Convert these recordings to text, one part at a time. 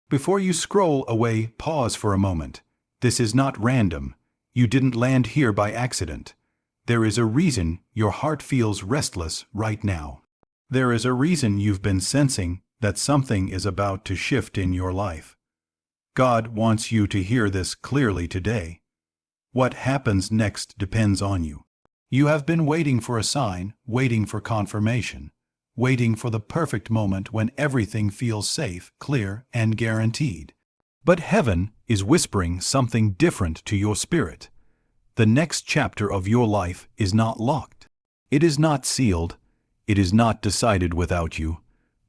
Before you scroll away, pause for a moment. This is not random. You didn't land here by accident. There is a reason your heart feels restless right now. There is a reason you've been sensing that something is about to shift in your life. God wants you to hear this clearly today. What happens next depends on you. You have been waiting for a sign, waiting for confirmation, waiting for the perfect moment when everything feels safe, clear, and guaranteed. But heaven is whispering something different to your spirit. The next chapter of your life is not locked. It is not sealed. It is not decided without you.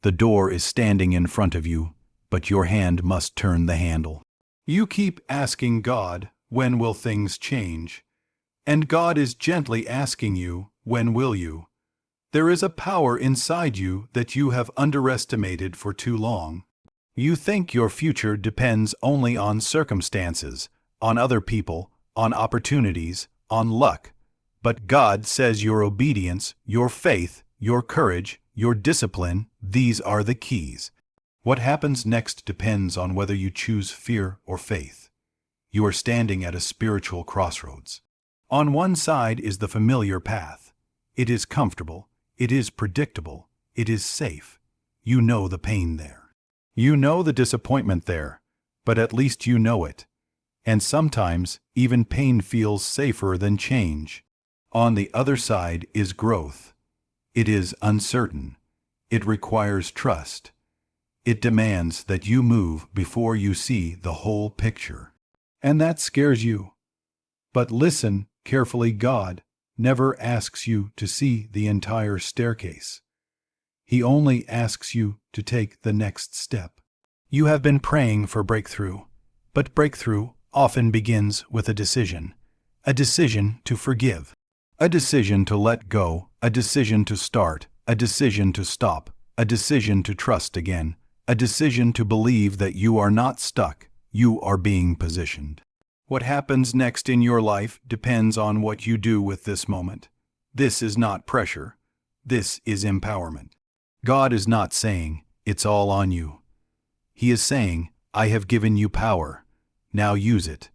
The door is standing in front of you, but your hand must turn the handle. You keep asking God, when will things change? And God is gently asking you, when will you? There is a power inside you that you have underestimated for too long. You think your future depends only on circumstances, on other people, on opportunities, on luck. But God says your obedience, your faith, your courage, your discipline, these are the keys. What happens next depends on whether you choose fear or faith. You are standing at a spiritual crossroads. On one side is the familiar path. It is comfortable, it is predictable, it is safe. You know the pain there. You know the disappointment there, but at least you know it. And sometimes even pain feels safer than change. On the other side is growth. It is uncertain. It requires trust. It demands that you move before you see the whole picture. And that scares you. But listen carefully, God never asks you to see the entire staircase. He only asks you to take the next step. You have been praying for breakthrough, but breakthrough often begins with a decision to forgive, a decision to let go, a decision to start, a decision to stop, a decision to trust again, a decision to believe that you are not stuck, you are being positioned. What happens next in your life depends on what you do with this moment. This is not pressure. This is empowerment. God is not saying, it's all on you. He is saying, I have given you power. Now use it.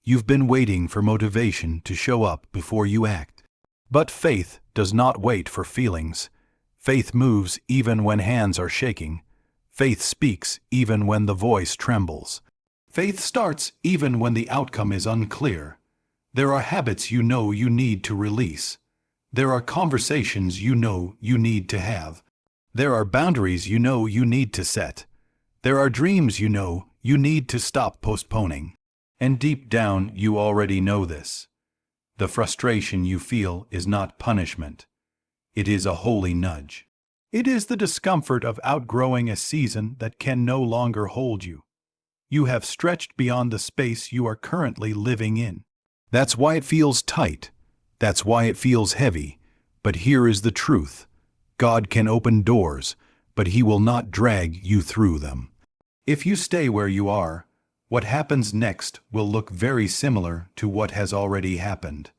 You've been waiting for motivation to show up before you act. But faith does not wait for feelings. Faith moves even when hands are shaking. Faith speaks even when the voice trembles. Faith starts even when the outcome is unclear. There are habits you know you need to release. There are conversations you know you need to have. There are boundaries you know you need to set. There are dreams you know you need to stop postponing. And deep down you already know this. The frustration you feel is not punishment. It is a holy nudge. It is the discomfort of outgrowing a season that can no longer hold you. You have stretched beyond the space you are currently living in. That's why it feels tight. That's why it feels heavy. But here is the truth. God can open doors, but He will not drag you through them. If you stay where you are, what happens next will look very similar to what has already happened.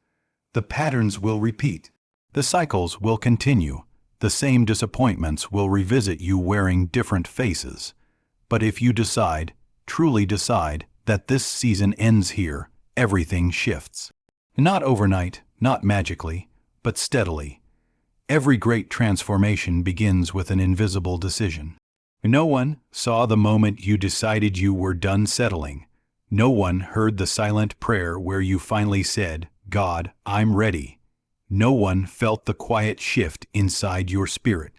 The patterns will repeat. The cycles will continue. The same disappointments will revisit you wearing different faces. But if you decide, truly decide, that this season ends here, everything shifts. Not overnight, not magically, but steadily. Every great transformation begins with an invisible decision. No one saw the moment you decided you were done settling. No one heard the silent prayer where you finally said, God, I'm ready. No one felt the quiet shift inside your spirit.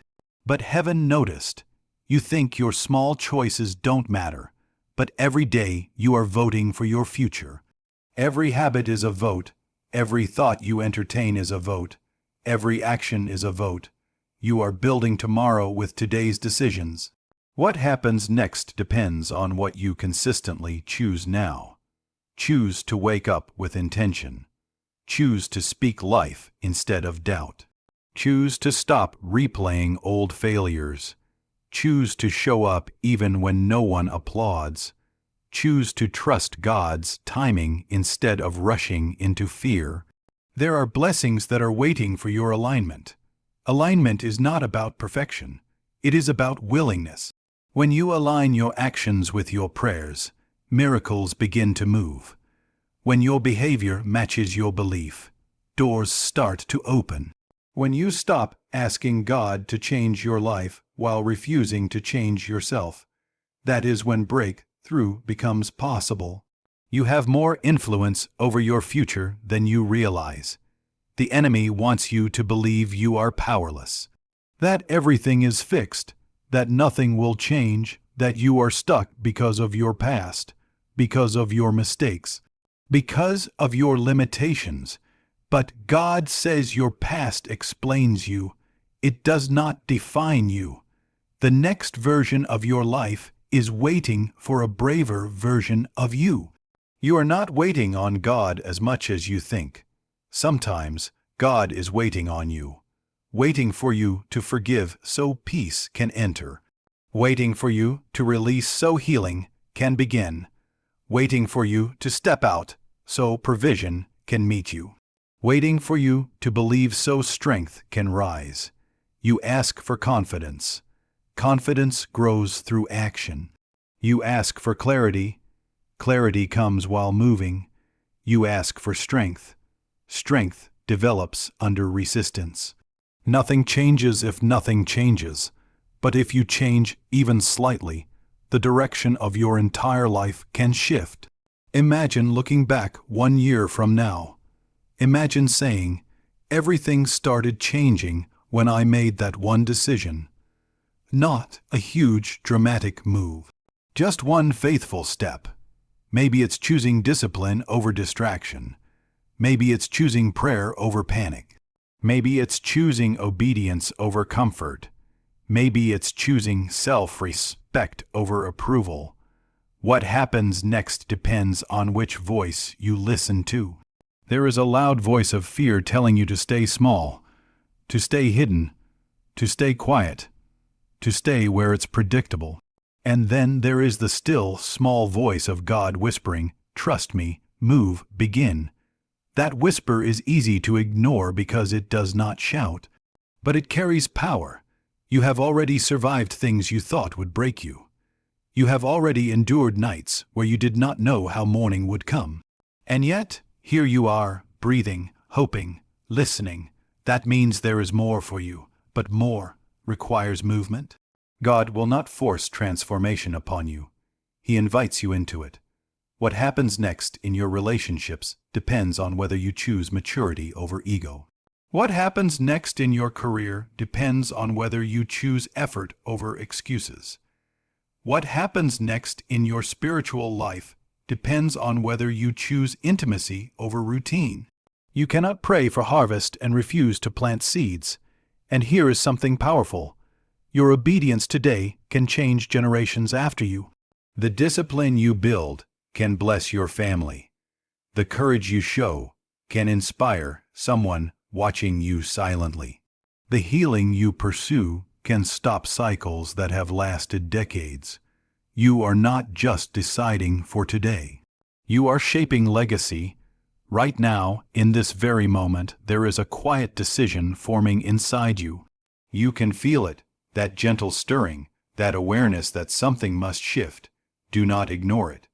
But heaven noticed. You think your small choices don't matter, but every day you are voting for your future. Every habit is a vote. Every thought you entertain is a vote. Every action is a vote. You are building tomorrow with today's decisions. What happens next depends on what you consistently choose now. Choose to wake up with intention. Choose to speak life instead of doubt. Choose to stop replaying old failures. Choose to show up even when no one applauds. Choose to trust God's timing instead of rushing into fear. There are blessings that are waiting for your alignment. Alignment is not about perfection. It is about willingness. When you align your actions with your prayers, miracles begin to move. When your behavior matches your belief, doors start to open. When you stop asking God to change your life while refusing to change yourself, that is when breakthrough becomes possible. You have more influence over your future than you realize. The enemy wants you to believe you are powerless, that everything is fixed, that nothing will change, that you are stuck because of your past, because of your mistakes, because of your limitations. But God says your past explains you. It does not define you. The next version of your life is waiting for a braver version of you. You are not waiting on God as much as you think. Sometimes God is waiting on you, waiting for you to forgive so peace can enter, waiting for you to release so healing can begin, waiting for you to step out so provision can meet you, waiting for you to believe so strength can rise. You ask for confidence. Confidence grows through action. You ask for clarity. Clarity comes while moving. You ask for strength. Strength develops under resistance. Nothing changes if nothing changes, but if you change even slightly, the direction of your entire life can shift. Imagine looking back 1 year from now. Imagine saying, "Everything started changing when I made that one decision." Not a huge, dramatic move. Just one faithful step. Maybe it's choosing discipline over distraction. Maybe it's choosing prayer over panic. Maybe it's choosing obedience over comfort. Maybe it's choosing self-respect over approval. What happens next depends on which voice you listen to. There is a loud voice of fear telling you to stay small, to stay hidden, to stay quiet, to stay where it's predictable. And then there is the still, small voice of God whispering, "Trust me, move, begin." That whisper is easy to ignore because it does not shout, but it carries power. You have already survived things you thought would break you. You have already endured nights where you did not know how morning would come. And yet, here you are, breathing, hoping, listening. That means there is more for you, but more requires movement. God will not force transformation upon you. He invites you into it. What happens next in your relationships depends on whether you choose maturity over ego. What happens next in your career depends on whether you choose effort over excuses. What happens next in your spiritual life depends on whether you choose intimacy over routine. You cannot pray for harvest and refuse to plant seeds. And here is something powerful. Your obedience today can change generations after you. The discipline you build can bless your family. The courage you show can inspire someone watching you silently. The healing you pursue can stop cycles that have lasted decades. You are not just deciding for today. You are shaping legacy. Right now, in this very moment, there is a quiet decision forming inside you. You can feel it, that gentle stirring, that awareness that something must shift. Do not ignore it.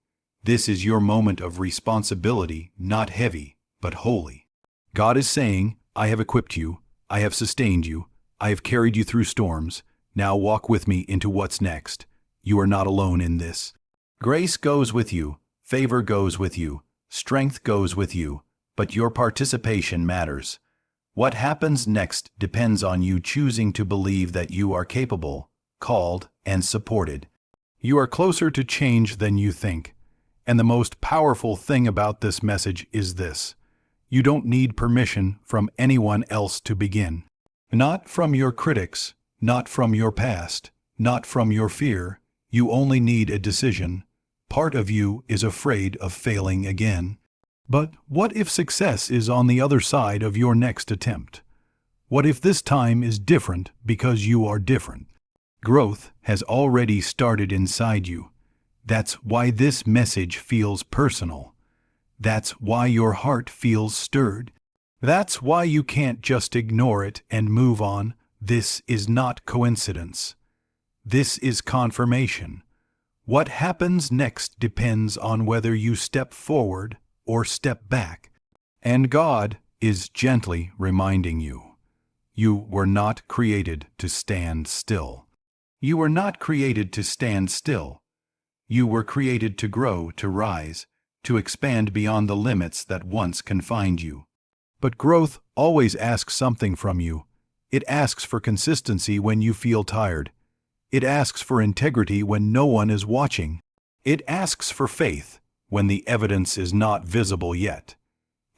This is your moment of responsibility, not heavy, but holy. God is saying, "I have equipped you, I have sustained you, I have carried you through storms. Now walk with me into what's next. You are not alone in this. Grace goes with you, favor goes with you, strength goes with you, but your participation matters. What happens next depends on you choosing to believe that you are capable, called, and supported. You are closer to change than you think. And the most powerful thing about this message is this: you don't need permission from anyone else to begin. Not from your critics, not from your past, not from your fear. You only need a decision. Part of you is afraid of failing again. But what if success is on the other side of your next attempt? What if this time is different because you are different? Growth has already started inside you. That's why this message feels personal. That's why your heart feels stirred. That's why you can't just ignore it and move on. This is not coincidence. This is confirmation. What happens next depends on whether you step forward or step back. And God is gently reminding you, you were not created to stand still. You were not created to stand still. You were created to grow, to rise, to expand beyond the limits that once confined you. But growth always asks something from you. It asks for consistency when you feel tired. It asks for integrity when no one is watching. It asks for faith when the evidence is not visible yet.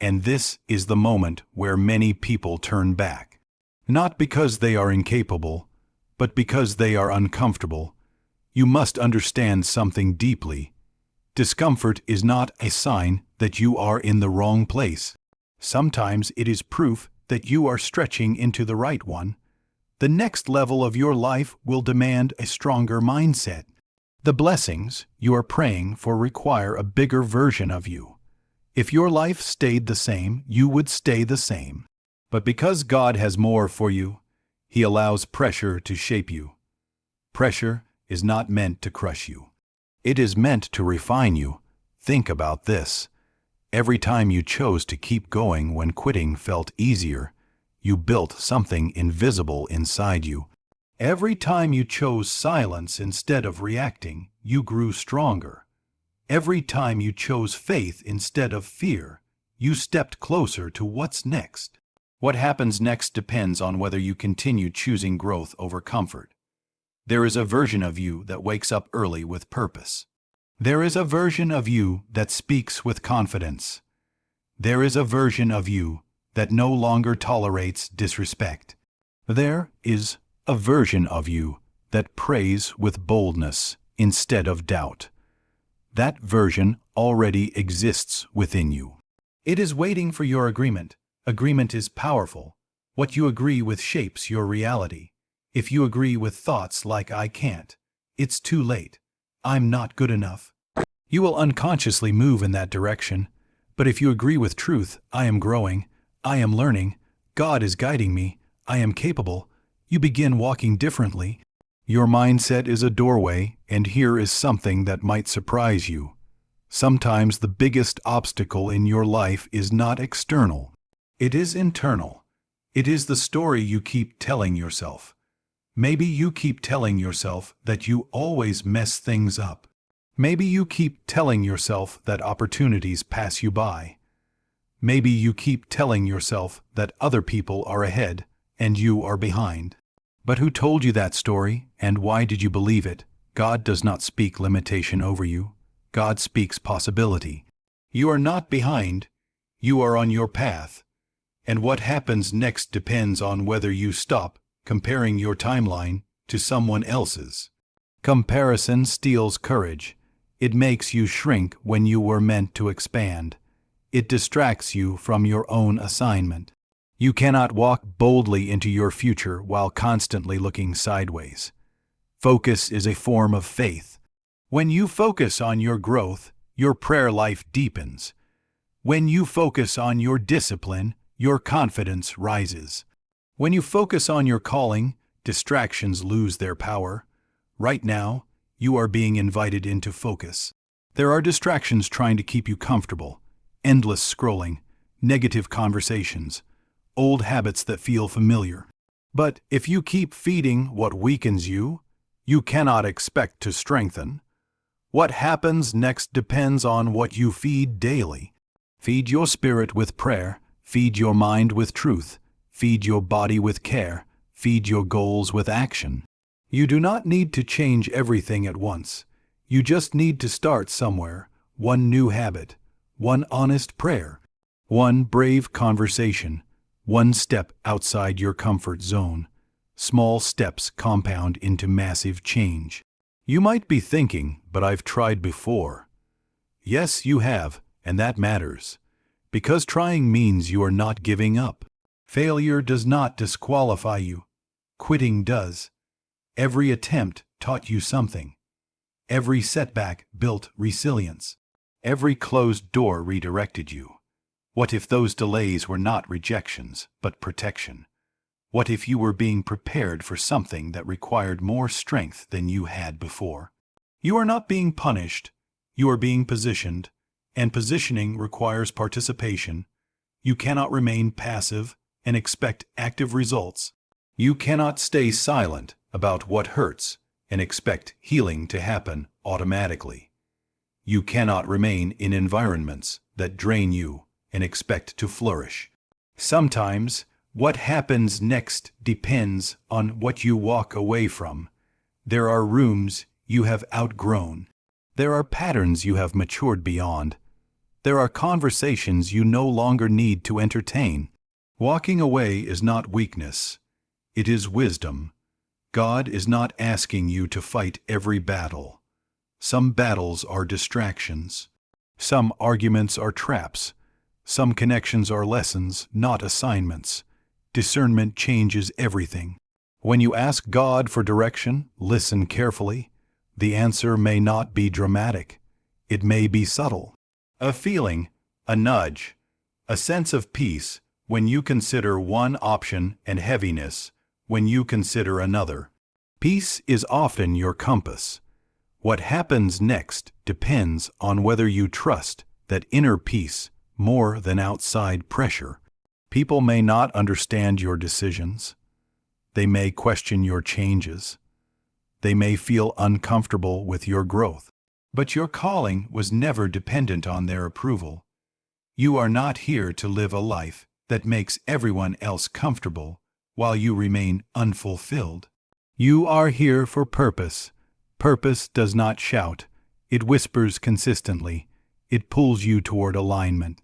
And this is the moment where many people turn back. Not because they are incapable, but because they are uncomfortable. You must understand something deeply. Discomfort is not a sign that you are in the wrong place. Sometimes it is proof that you are stretching into the right one. The next level of your life will demand a stronger mindset. The blessings you are praying for require a bigger version of you. If your life stayed the same, you would stay the same. But because God has more for you, He allows pressure to shape you. Pressure is not meant to crush you. It is meant to refine you. Think about this. Every time you chose to keep going when quitting felt easier, you built something invisible inside you. Every time you chose silence instead of reacting, you grew stronger. Every time you chose faith instead of fear, you stepped closer to what's next. What happens next depends on whether you continue choosing growth over comfort. There is a version of you that wakes up early with purpose. There is a version of you that speaks with confidence. There is a version of you that no longer tolerates disrespect. There is a version of you that prays with boldness instead of doubt. That version already exists within you. It is waiting for your agreement. Agreement is powerful. What you agree with shapes your reality. If you agree with thoughts like "I can't," "it's too late," "I'm not good enough," you will unconsciously move in that direction. But if you agree with truth, "I am growing," "I am learning," "God is guiding me," "I am capable," you begin walking differently. Your mindset is a doorway, and here is something that might surprise you. Sometimes the biggest obstacle in your life is not external. It is internal. It is the story you keep telling yourself. Maybe you keep telling yourself that you always mess things up. Maybe you keep telling yourself that opportunities pass you by. Maybe you keep telling yourself that other people are ahead and you are behind. But who told you that story, and why did you believe it? God does not speak limitation over you. God speaks possibility. You are not behind. You are on your path. And what happens next depends on whether you stop comparing your timeline to someone else's. Comparison steals courage. It makes you shrink when you were meant to expand. It distracts you from your own assignment. You cannot walk boldly into your future while constantly looking sideways. Focus is a form of faith. When you focus on your growth, your prayer life deepens. When you focus on your discipline, your confidence rises. When you focus on your calling, distractions lose their power. Right now, you are being invited into focus. There are distractions trying to keep you comfortable. Endless scrolling, negative conversations, old habits that feel familiar. But if you keep feeding what weakens you, you cannot expect to strengthen. What happens next depends on what you feed daily. Feed your spirit with prayer, feed your mind with truth, feed your body with care, feed your goals with action. You do not need to change everything at once. You just need to start somewhere. One new habit, one honest prayer, one brave conversation, one step outside your comfort zone. Small steps compound into massive change. You might be thinking, "But I've tried before." Yes, you have, and that matters. Because trying means you are not giving up. Failure does not disqualify you. Quitting does. Every attempt taught you something. Every setback built resilience. Every closed door redirected you. What if those delays were not rejections, but protection? What if you were being prepared for something that required more strength than you had before? You are not being punished, you are being positioned, and positioning requires participation. You cannot remain passive and expect active results. You cannot stay silent about what hurts and expect healing to happen automatically. You cannot remain in environments that drain you and expect to flourish. Sometimes, what happens next depends on what you walk away from. There are rooms you have outgrown. There are patterns you have matured beyond. There are conversations you no longer need to entertain. Walking away is not weakness. It is wisdom. God is not asking you to fight every battle. Some battles are distractions. Some arguments are traps. Some connections are lessons, not assignments. Discernment changes everything. When you ask God for direction, listen carefully. The answer may not be dramatic. It may be subtle. A feeling, a nudge, a sense of peace when you consider one option and heaviness when you consider another. Peace is often your compass. What happens next depends on whether you trust that inner peace more than outside pressure. People may not understand your decisions. They may question your changes. They may feel uncomfortable with your growth. But your calling was never dependent on their approval. You are not here to live a life that makes everyone else comfortable while you remain unfulfilled. You are here for purpose. Purpose does not shout. It whispers consistently. It pulls you toward alignment.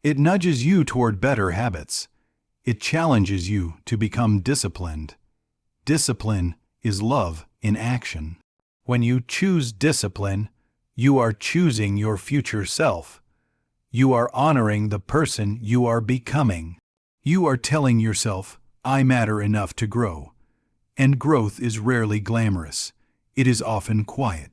It nudges you toward better habits. It challenges you to become disciplined. Discipline is love in action. When you choose discipline, you are choosing your future self. You are honoring the person you are becoming. You are telling yourself, I matter enough to grow. And growth is rarely glamorous. It is often quiet.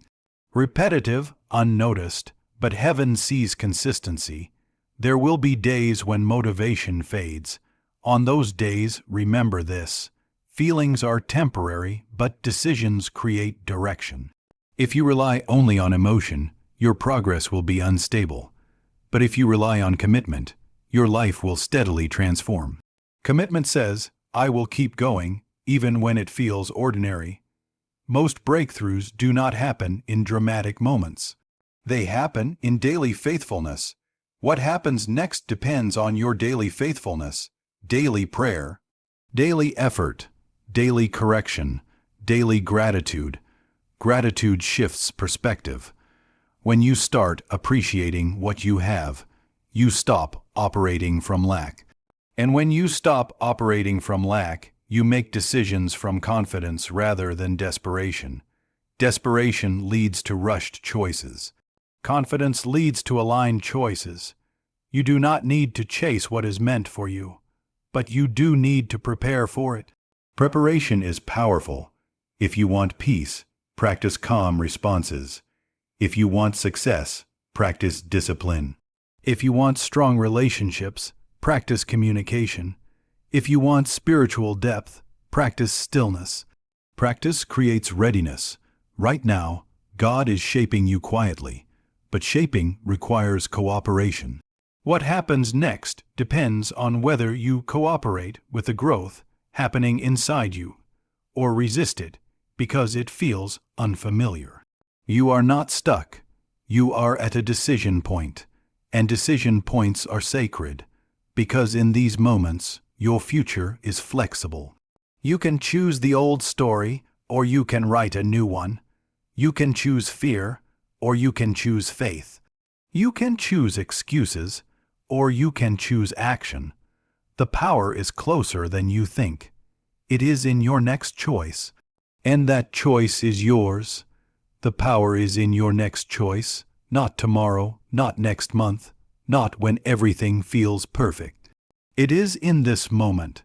Repetitive, unnoticed, but heaven sees consistency. There will be days when motivation fades. On those days, remember this. Feelings are temporary, but decisions create direction. If you rely only on emotion, your progress will be unstable. But if you rely on commitment, your life will steadily transform. Commitment says, I will keep going, even when it feels ordinary. Most breakthroughs do not happen in dramatic moments. They happen in daily faithfulness. What happens next depends on your daily faithfulness, daily prayer, daily effort, daily correction, daily gratitude. Gratitude shifts perspective. When you start appreciating what you have, you stop operating from lack. And when you stop operating from lack, you make decisions from confidence rather than desperation. Desperation leads to rushed choices. Confidence leads to aligned choices. You do not need to chase what is meant for you, but you do need to prepare for it. Preparation is powerful. If you want peace, practice calm responses. If you want success, practice discipline. If you want strong relationships, practice communication. If you want spiritual depth, practice stillness. Practice creates readiness. Right now, God is shaping you quietly, but shaping requires cooperation. What happens next depends on whether you cooperate with the growth happening inside you, or resist it because it feels unfamiliar. You are not stuck. You are at a decision point, and decision points are sacred, because in these moments, your future is flexible. You can choose the old story, or you can write a new one. You can choose fear, or you can choose faith. You can choose excuses, or you can choose action. The power is closer than you think. It is in your next choice, and that choice is yours. The power is in your next choice, not tomorrow, not next month, not when everything feels perfect. It is in this moment,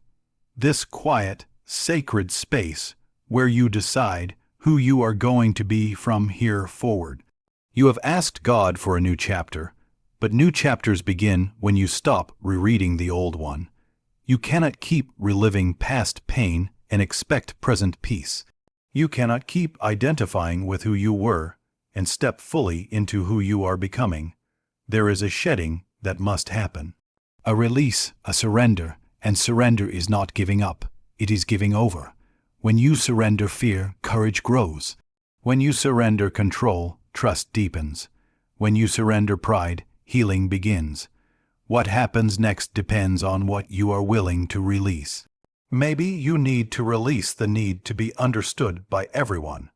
this quiet, sacred space, where you decide who you are going to be from here forward. You have asked God for a new chapter, but new chapters begin when you stop rereading the old one. You cannot keep reliving past pain and expect present peace. You cannot keep identifying with who you were and step fully into who you are becoming. There is a shedding that must happen. A release, a surrender, and surrender is not giving up, it is giving over. When you surrender fear, courage grows. When you surrender control, trust deepens. When you surrender pride, healing begins. What happens next depends on what you are willing to release. Maybe you need to release the need to be understood by everyone.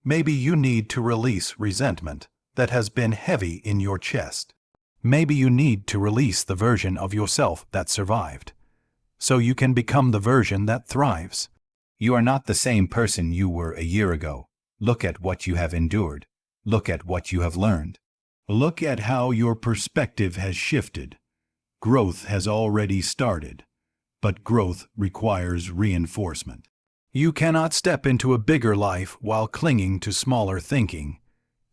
Maybe you need to release resentment that has been heavy in your chest. Maybe you need to release the version of yourself that survived, so you can become the version that thrives. You are not the same person you were a year ago. Look at what you have endured. Look at what you have learned. Look at how your perspective has shifted. Growth has already started, but growth requires reinforcement. You cannot step into a bigger life while clinging to smaller thinking.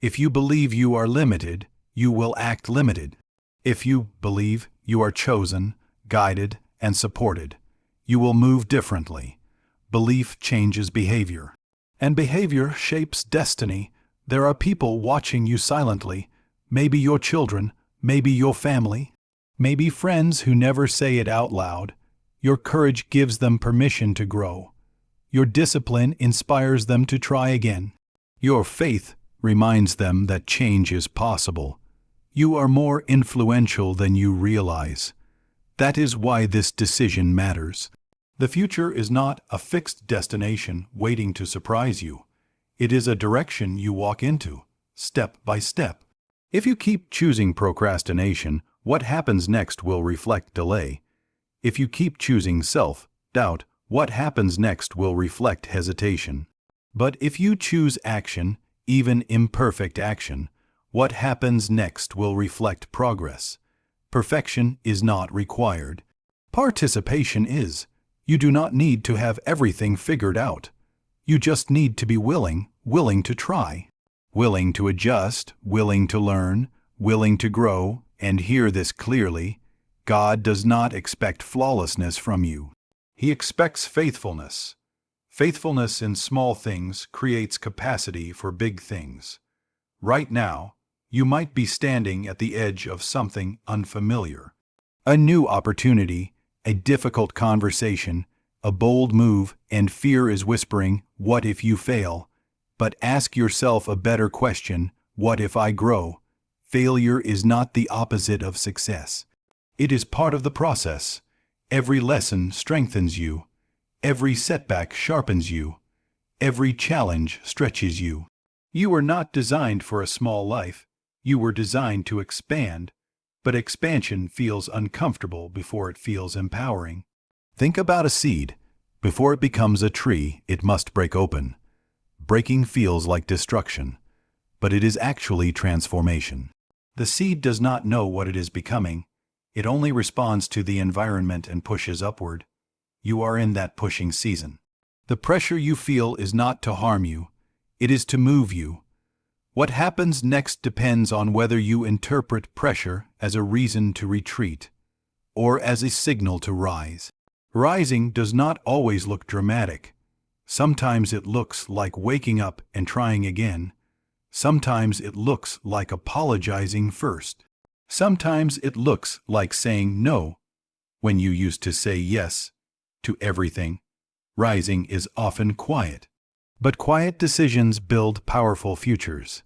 If you believe you are limited, you will act limited. If you believe you are chosen, guided, and supported, you will move differently. Belief changes behavior, and behavior shapes destiny. There are people watching you silently, maybe your children, maybe your family, maybe friends who never say it out loud. Your courage gives them permission to grow. Your discipline inspires them to try again. Your faith reminds them that change is possible. You are more influential than you realize. That is why this decision matters. The future is not a fixed destination waiting to surprise you. It is a direction you walk into, step by step. If you keep choosing procrastination, what happens next will reflect delay. If you keep choosing self-doubt, what happens next will reflect hesitation. But if you choose action, even imperfect action, what happens next will reflect progress. Perfection is not required. Participation is. You do not need to have everything figured out. You just need to be willing to try, willing to adjust, willing to learn, willing to grow, and hear this clearly. God does not expect flawlessness from you. He expects faithfulness. Faithfulness in small things creates capacity for big things. Right now, you might be standing at the edge of something unfamiliar. A new opportunity, a difficult conversation, a bold move, and fear is whispering, "What if you fail?" But ask yourself a better question, what if I grow? Failure is not the opposite of success. It is part of the process. Every lesson strengthens you. Every setback sharpens you. Every challenge stretches you. You were not designed for a small life. You were designed to expand. But expansion feels uncomfortable before it feels empowering. Think about a seed. Before it becomes a tree, it must break open. Breaking feels like destruction, but it is actually transformation. The seed does not know what it is becoming. It only responds to the environment and pushes upward. You are in that pushing season. The pressure you feel is not to harm you. It is to move you. What happens next depends on whether you interpret pressure as a reason to retreat or as a signal to rise. Rising does not always look dramatic. Sometimes it looks like waking up and trying again. Sometimes it looks like apologizing first. Sometimes it looks like saying no when you used to say yes to everything. Rising is often quiet. But quiet decisions build powerful futures.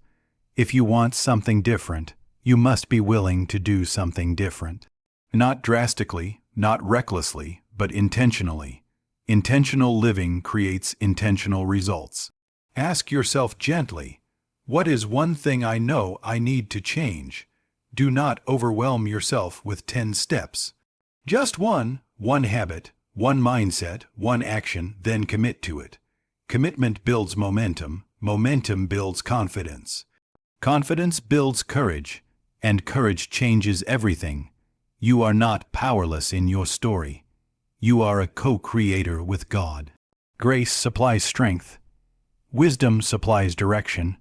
If you want something different, you must be willing to do something different. Not drastically, not recklessly, but intentionally. Intentional living creates intentional results. Ask yourself gently, what is one thing I know I need to change? Do not overwhelm yourself with 10 steps. Just one habit, one mindset, one action, then commit to it. Commitment builds momentum. Momentum builds confidence. Confidence builds courage, and courage changes everything. You are not powerless in your story. You are a co-creator with God. Grace supplies strength. Wisdom supplies direction.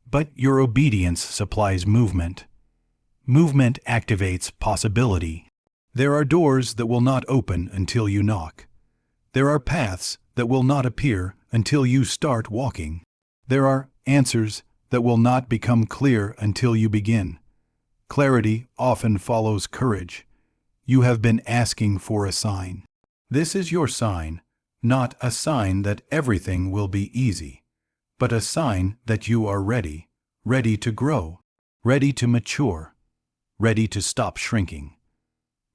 But your obedience supplies movement. Movement activates possibility. There are doors that will not open until you knock. There are paths that will not appear until you start walking. There are answers that will not become clear until you begin. Clarity often follows courage. You have been asking for a sign. This is your sign, not a sign that everything will be easy, but a sign that you are ready, ready to grow, ready to mature, ready to stop shrinking,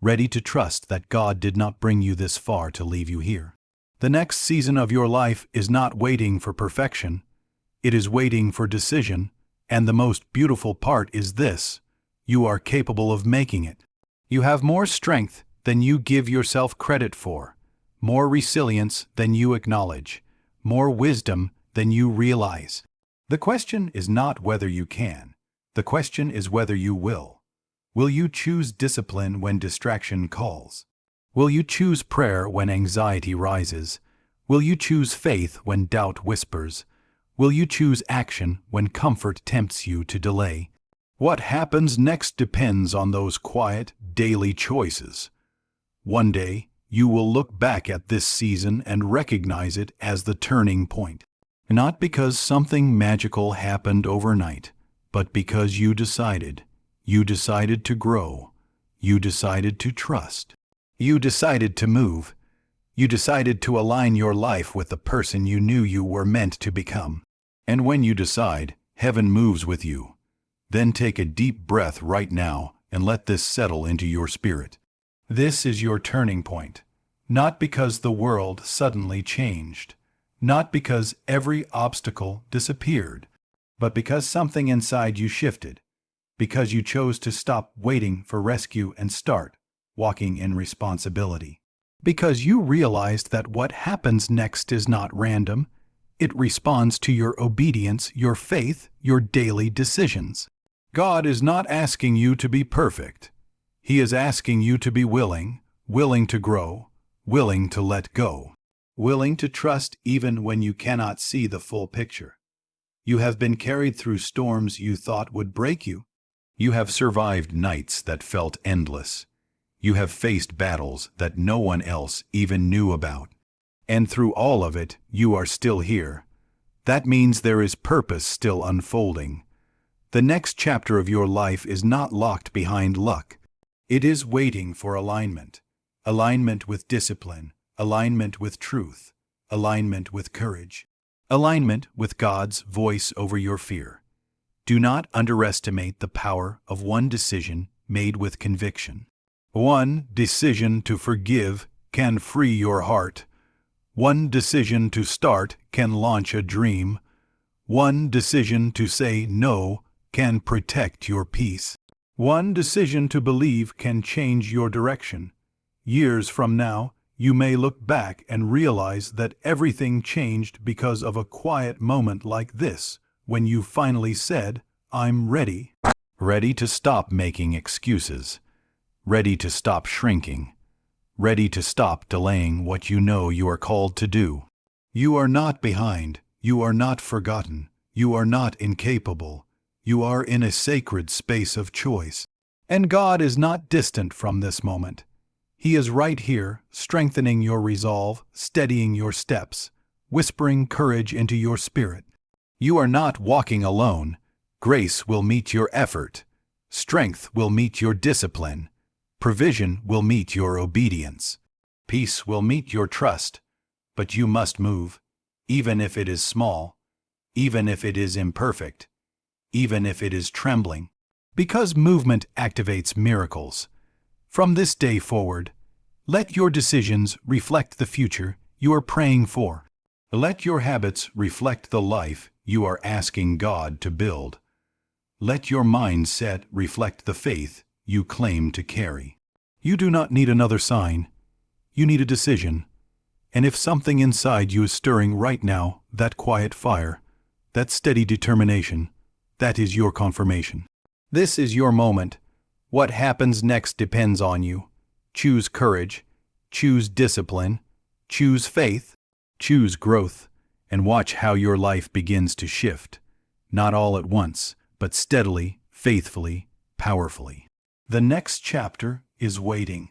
ready to trust that God did not bring you this far to leave you here. The next season of your life is not waiting for perfection. It is waiting for decision, and the most beautiful part is this: you are capable of making it. You have more strength than you give yourself credit for, more resilience than you acknowledge, more wisdom than you realize. The question is not whether you can. The question is whether you will. Will you choose discipline when distraction calls? Will you choose prayer when anxiety rises? Will you choose faith when doubt whispers? Will you choose action when comfort tempts you to delay? What happens next depends on those quiet, daily choices. One day, you will look back at this season and recognize it as the turning point. Not because something magical happened overnight, but because you decided. You decided to grow. You decided to trust. You decided to move. You decided to align your life with the person you knew you were meant to become. And when you decide, heaven moves with you. Then take a deep breath right now and let this settle into your spirit. This is your turning point. Not because the world suddenly changed, not because every obstacle disappeared, but because something inside you shifted, because you chose to stop waiting for rescue and start walking in responsibility. Because you realized that what happens next is not random. It responds to your obedience, your faith, your daily decisions. God is not asking you to be perfect. He is asking you to be willing, willing to grow, willing to let go, willing to trust even when you cannot see the full picture. You have been carried through storms you thought would break you. You have survived nights that felt endless. You have faced battles that no one else even knew about. And through all of it, you are still here. That means there is purpose still unfolding. The next chapter of your life is not locked behind luck. It is waiting for alignment. Alignment with discipline, alignment with truth, alignment with courage, alignment with God's voice over your fear. Do not underestimate the power of one decision made with conviction. One decision to forgive can free your heart. One decision to start can launch a dream. One decision to say no can protect your peace. One decision to believe can change your direction. Years from now, you may look back and realize that everything changed because of a quiet moment like this, when you finally said, "I'm ready." Ready to stop making excuses. Ready to stop shrinking. Ready to stop delaying what you know you are called to do. You are not behind. You are not forgotten. You are not incapable. You are in a sacred space of choice. And God is not distant from this moment. He is right here, strengthening your resolve, steadying your steps, whispering courage into your spirit. You are not walking alone. Grace will meet your effort. Strength will meet your discipline. Provision will meet your obedience. Peace will meet your trust. But you must move, even if it is small, even if it is imperfect, even if it is trembling, because movement activates miracles. From this day forward, let your decisions reflect the future you are praying for. Let your habits reflect the life you are asking God to build. Let your mindset reflect the faith you claim to carry. You do not need another sign. You need a decision. And if something inside you is stirring right now, that quiet fire, that steady determination, that is your confirmation. This is your moment. What happens next depends on you. Choose courage. Choose discipline. Choose faith. Choose growth. And watch how your life begins to shift. Not all at once, but steadily, faithfully, powerfully. The next chapter is waiting.